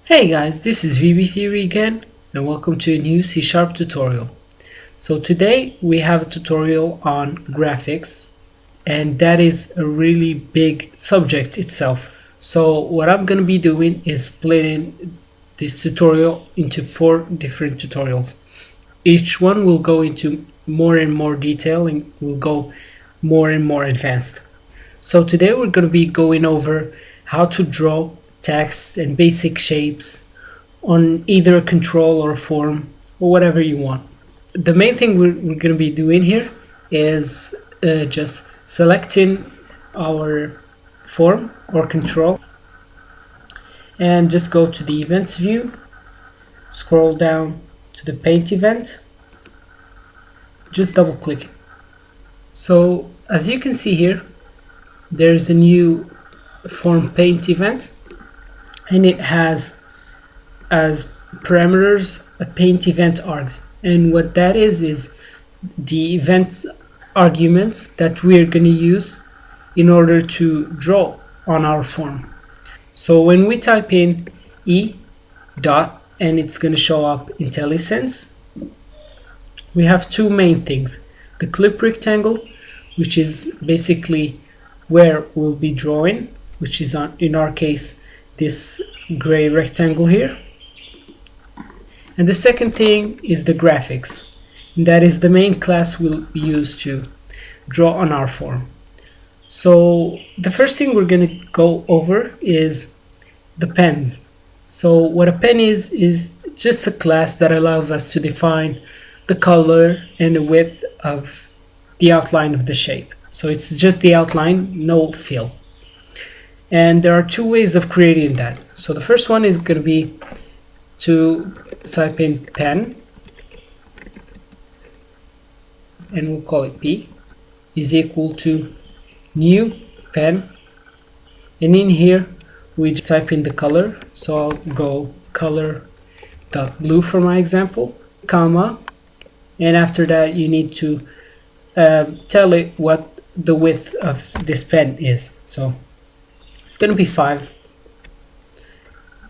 Hey guys, this is VB Theory again, and welcome to a new C# tutorial. So today we have a tutorial on graphics, and that is a really big subject itself. So what I'm going to be doing is splitting this tutorial into 4 different tutorials. Each one will go into more and more detail and will go more and more advanced. So today we're going to be going over how to draw text and basic shapes on either a control or a form or whatever you want. The main thing we're going to be doing here is just selecting our form or control and just go to the events view, scroll down to the paint event, just double click it. So as you can see here, there's a new form paint event, and it has as parameters a paint event args, and what that is the event arguments that we're going to use in order to draw on our form. So when we type in e dot, and it's going to show up IntelliSense, we have two main things: the clip rectangle, which is basically where we'll be drawing, which is in our case this gray rectangle here. And the second thing is the graphics, and that is the main class we'll use to draw on our form. So the first thing we're going to go over is the pens. So what a pen is just a class that allows us to define the color and the width of the outline of the shape. So it's just the outline, no fill. And there are two ways of creating that. So the first one is going to be to type in pen, and we'll call it P, is equal to new pen, and in here we type in the color. So I'll go color.blue for my example, comma, and after that you need to tell it what the width of this pen is. So it's going to be 5.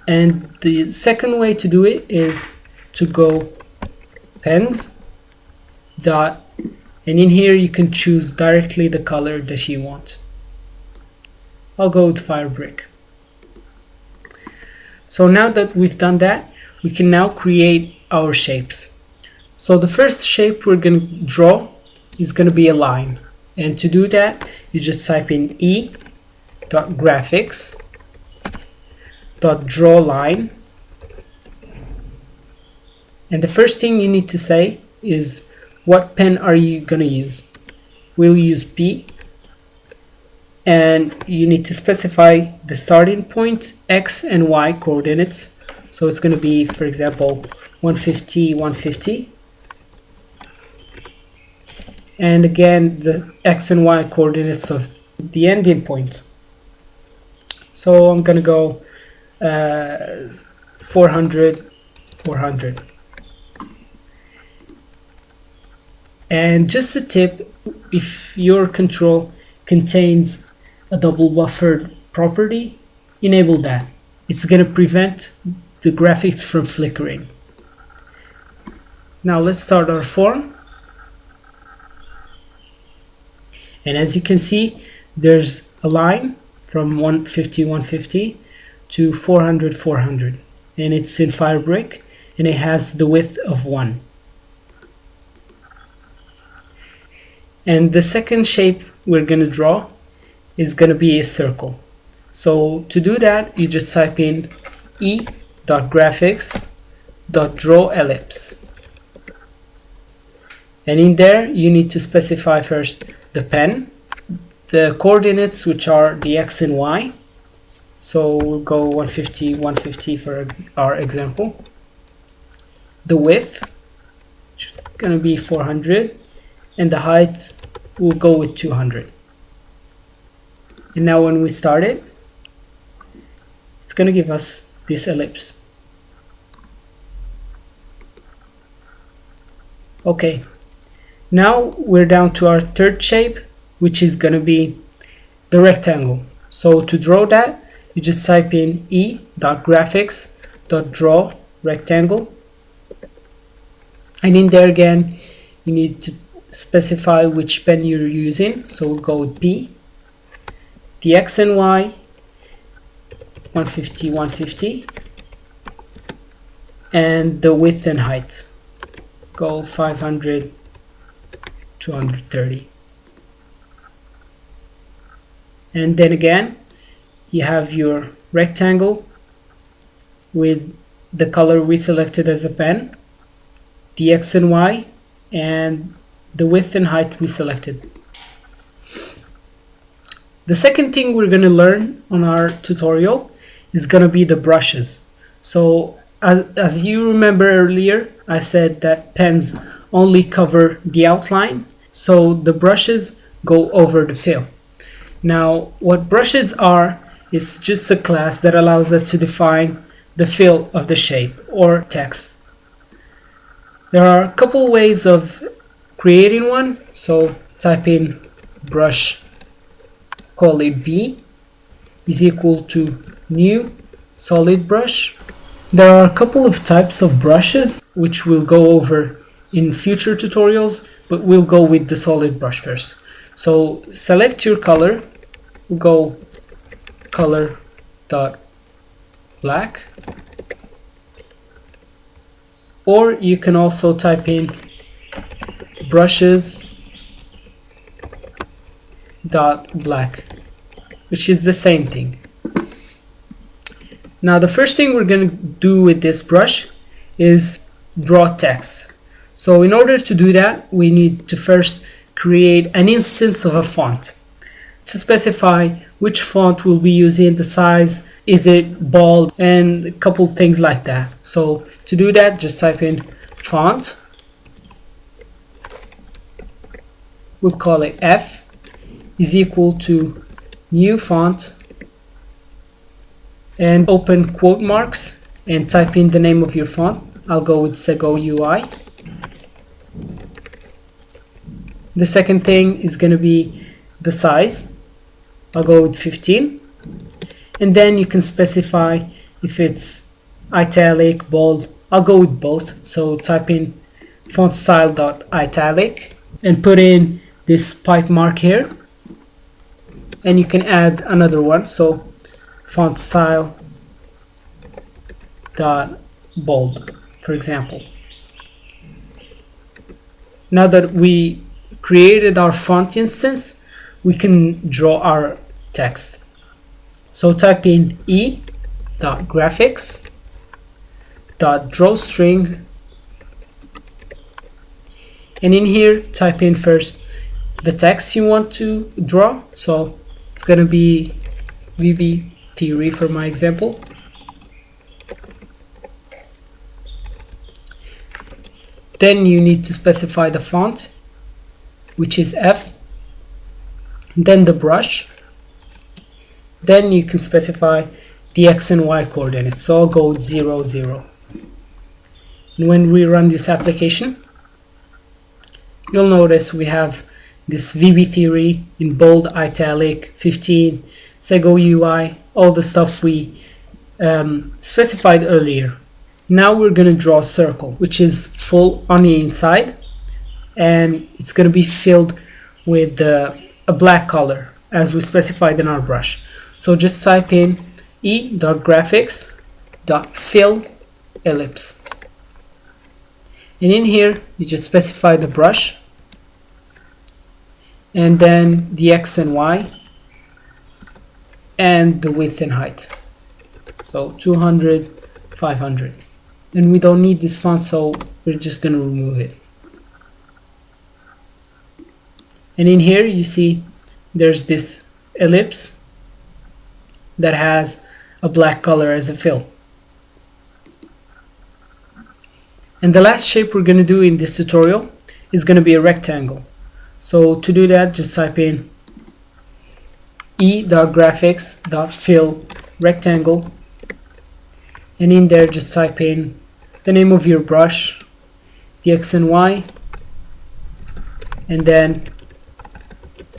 And the second way to do it is to go pens dot, and in here you can choose directly the color that you want. I'll go with fire brick. So now that we've done that, we can now create our shapes. So the first shape we're going to draw is going to be a line, and to do that you just type in e.graphics.draw line, and the first thing you need to say is what pen are you going to use. We'll use P, and you need to specify the starting point, X and Y coordinates. So it's going to be, for example, 150, 150, and again the X and Y coordinates of the ending point. So I'm going to go 400, 400. And just a tip, if your control contains a double buffered property, enable that. It's going to prevent the graphics from flickering. Now let's start our form. And as you can see, there's a line from 150, 150 to 400, 400, and it's in firebrick, and it has the width of 1. And the second shape we're going to draw is going to be a circle. So to do that, you just type in e.graphics.draw ellipse, and in there you need to specify first the pen, the coordinates, which are the X and Y. So we'll go 150, 150 for our example. The width, which is going to be 400, and the height will go with 200. And now when we start it, it's going to give us this ellipse. Okay, now we're down to our third shape, which is going to be the rectangle. So to draw that, you just type in e.graphics dot draw rectangle, and in there again you need to specify which pen you're using, so we'll go with P. The X and Y 150 150, and the width and height go 500 230. And then again you have your rectangle with the color we selected as a pen, the X and Y, and the width and height we selected. The second thing we're going to learn on our tutorial is going to be the brushes. So as you remember earlier, I said that pens only cover the outline, so the brushes go over the fill. Now what brushes are is just a class that allows us to define the fill of the shape or text. There are a couple ways of creating one, so type in brush, call it B, is equal to new solid brush. There are a couple of types of brushes which we'll go over in future tutorials, but we'll go with the solid brush first. So select your color, go color dot black, or you can also type in brushes dot black, which is the same thing. Now the first thing we're going to do with this brush is draw text. So in order to do that, we need to first create an instance of a font to specify which font we'll be using, the size, is it bold, and a couple things like that. So to do that, just type in font, we'll call it F, is equal to new font, and open quote marks and type in the name of your font. I'll go with Sego UI. The second thing is going to be the size. I'll go with 15, and then you can specify if it's italic, bold. I'll go with both, so type in font style dot italic and put in this pipe mark here, and you can add another one, so font style dot bold, for example. Now that we created our font instance, we can draw our text. So type in e dot graphics dot drawstring, and in here type in first the text you want to draw. So it's gonna be VB theory for my example. Then you need to specify the font, which is F, then the brush, then you can specify the X and Y coordinates, so I'll go with 0 0. And when we run this application, you'll notice we have this VB theory in bold, italic, 15, Sego UI, all the stuff we specified earlier. Now we're going to draw a circle, which is full on the inside, and it's going to be filled with a black color as we specified in our brush. So just type in e.graphics.fill ellipse, and in here you just specify the brush and then the X and Y and the width and height, so 200 500, and we don't need this font, so we're just going to remove it. And in here you see there's this ellipse that has a black color as a fill. And the last shape we're going to do in this tutorial is going to be a rectangle. So to do that, just type in e.graphics.fill rectangle, and in there just type in the name of your brush, the X and Y, and then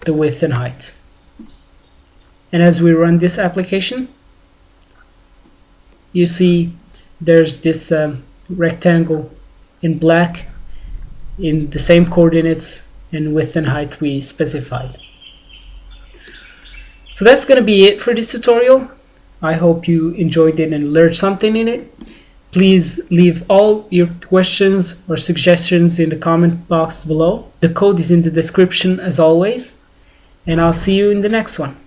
the width and height. And as we run this application, you see there's this rectangle in black in the same coordinates and width and height we specified. So that's going to be it for this tutorial. I hope you enjoyed it and learned something in it. Please leave all your questions or suggestions in the comment box below. The code is in the description as always, and I'll see you in the next one.